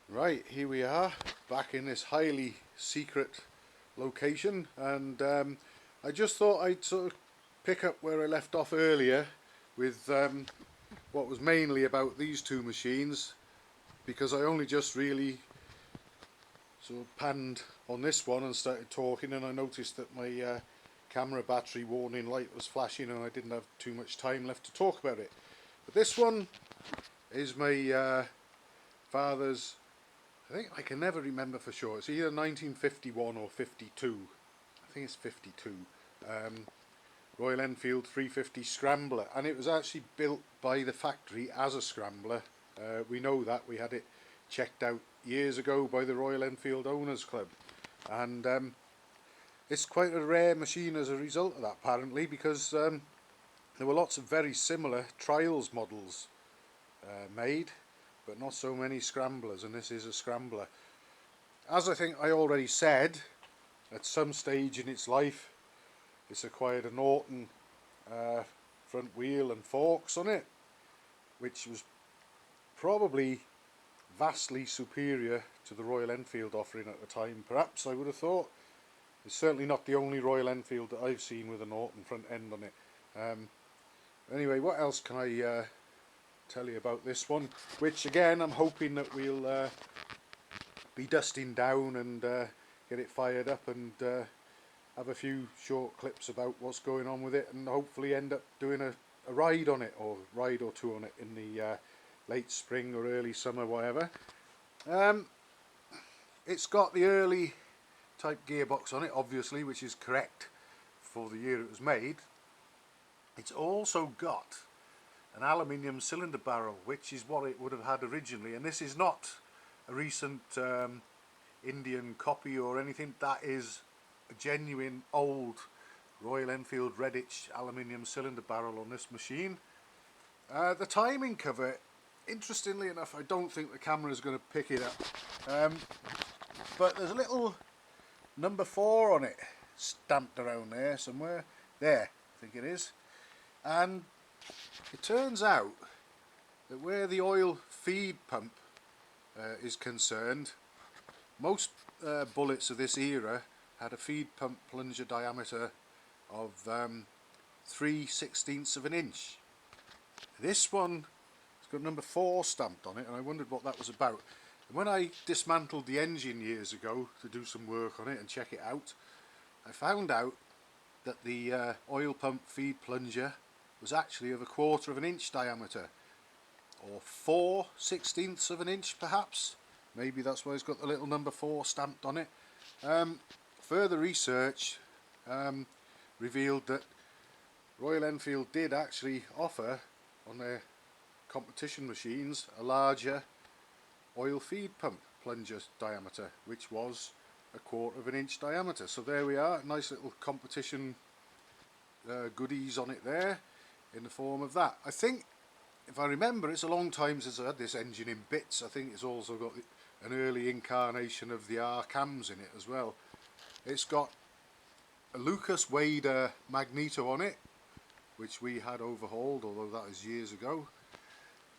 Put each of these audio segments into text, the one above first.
Right, here we are, back in this highly secret location, and I just thought I'd sort of pick up where I left off earlier with what was mainly about these two machines, because I only just really sort of panned on this one and started talking, and I noticed that my camera battery warning light was flashing and I didn't have too much time left to talk about it. But this one is my father's, I think I can never remember for sure. It's either 1951 or 52. I think it's 52. Royal Enfield 350 Scrambler, and it was actually built by the factory as a Scrambler. We know that, we had it checked out years ago by the Royal Enfield Owners Club, and it's quite a rare machine as a result of that, apparently, because there were lots of very similar trials models made, but not so many Scramblers, and this is a Scrambler. As I think I already said, at some stage in its life it's acquired a Norton front wheel and forks on it, which was probably vastly superior to the Royal Enfield offering at the time, perhaps, I would have thought. It's certainly not the only Royal Enfield that I've seen with a Norton front end on it. Anyway, what else can I tell you about this one, which again I'm hoping that we'll be dusting down and get it fired up and have a few short clips about what's going on with it, and hopefully end up doing a ride on it, or ride or two on it in the late spring or early summer, whatever. It's got the early type gearbox on it, obviously, which is correct for the year it was made. It's also got an aluminium cylinder barrel, which is what it would have had originally, and this is not a recent Indian copy or anything. That is a genuine old Royal Enfield Redditch aluminium cylinder barrel on this machine. The timing cover, interestingly enough, I don't think the camera is going to pick it up, but there's a little number 4 on it stamped around there somewhere. There, I think it is. And it turns out that where the oil feed pump is concerned, most bullets of this era had a feed pump plunger diameter of 3/16 of an inch. This one has got number 4 stamped on it, and I wondered what that was about. And when I dismantled the engine years ago to do some work on it and check it out, I found out that the oil pump feed plunger was actually of 1/4 of an inch diameter, or 4/16 of an inch perhaps. Maybe that's why it's got the little number 4 stamped on it. Further research revealed that Royal Enfield did actually offer on their competition machines a larger oil feed pump plunger diameter, which was 1/4 of an inch diameter. So there we are, nice little competition goodies on it there in the form of that. I think, if I remember, it's a long time since I had this engine in bits. I think it's also got an early incarnation of the R cams in it as well. It's got a Lucas Wader magneto on it, which we had overhauled, although that is years ago.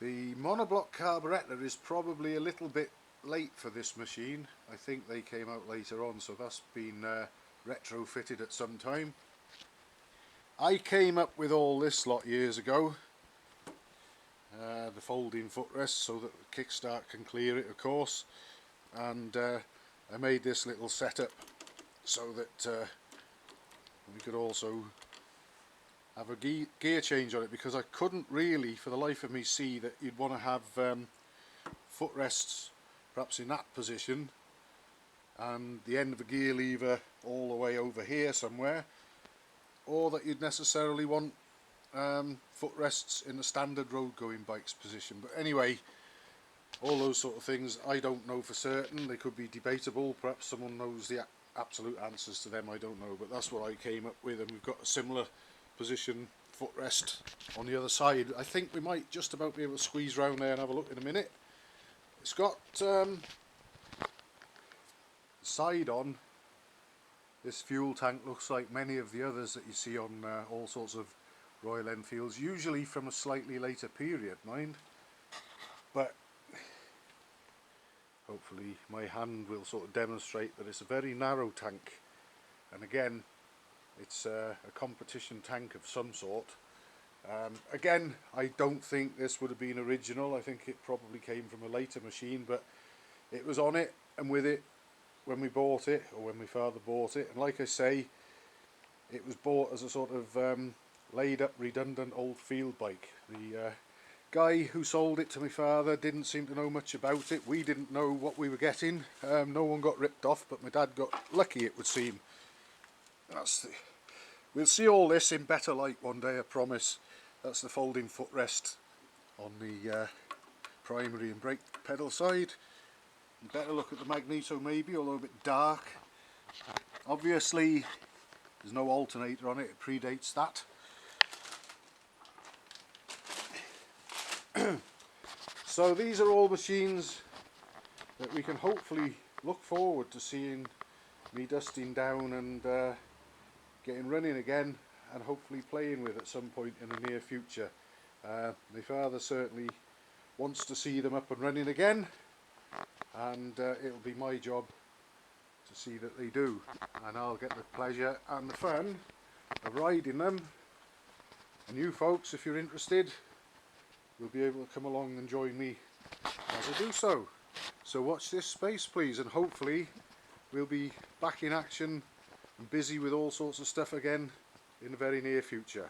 The monoblock carburettor is probably a little bit late for this machine. I think they came out later on, so that's been retrofitted at some time. I came up with all this lot years ago. The folding footrest so that the kickstart can clear it, of course, and I made this little setup so that we could also have a gear change on it, because I couldn't really for the life of me see that you'd want to have footrests perhaps in that position and the end of a gear lever all the way over here somewhere, or that you'd necessarily want footrests in the standard road going bikes position. But anyway, all those sort of things I don't know for certain. They could be debatable. Perhaps someone knows the absolute answers to them, I don't know, but that's what I came up with, and we've got a similar position footrest on the other side. I think we might just about be able to squeeze round there and have a look in a minute. It's got side on. This fuel tank looks like many of the others that you see on all sorts of Royal Enfields, usually from a slightly later period, mind, but hopefully my hand will sort of demonstrate that it's a very narrow tank, and again it's a competition tank of some sort. Again, I don't think this would have been original. I think it probably came from a later machine, but it was on it and with it when we bought it, or when my father bought it. And like I say, it was bought as a sort of laid up redundant old field bike. The guy who sold it to my father didn't seem to know much about it. We didn't know what we were getting. No one got ripped off, but my dad got lucky, it would seem. We'll see all this in better light one day, I promise. That's the folding footrest on the primary and brake pedal side. Better look at the magneto maybe, although a bit dark. Obviously there's no alternator on it, it predates that. So these are all machines that we can hopefully look forward to seeing me dusting down and getting running again, and hopefully playing with at some point in the near future. My father certainly wants to see them up and running again, and it'll be my job to see that they do, and I'll get the pleasure and the fun of riding them, and you folks, if you're interested, will be able to come along and join me as I do so. So watch this space please, and hopefully we'll be back in action and busy with all sorts of stuff again in the very near future.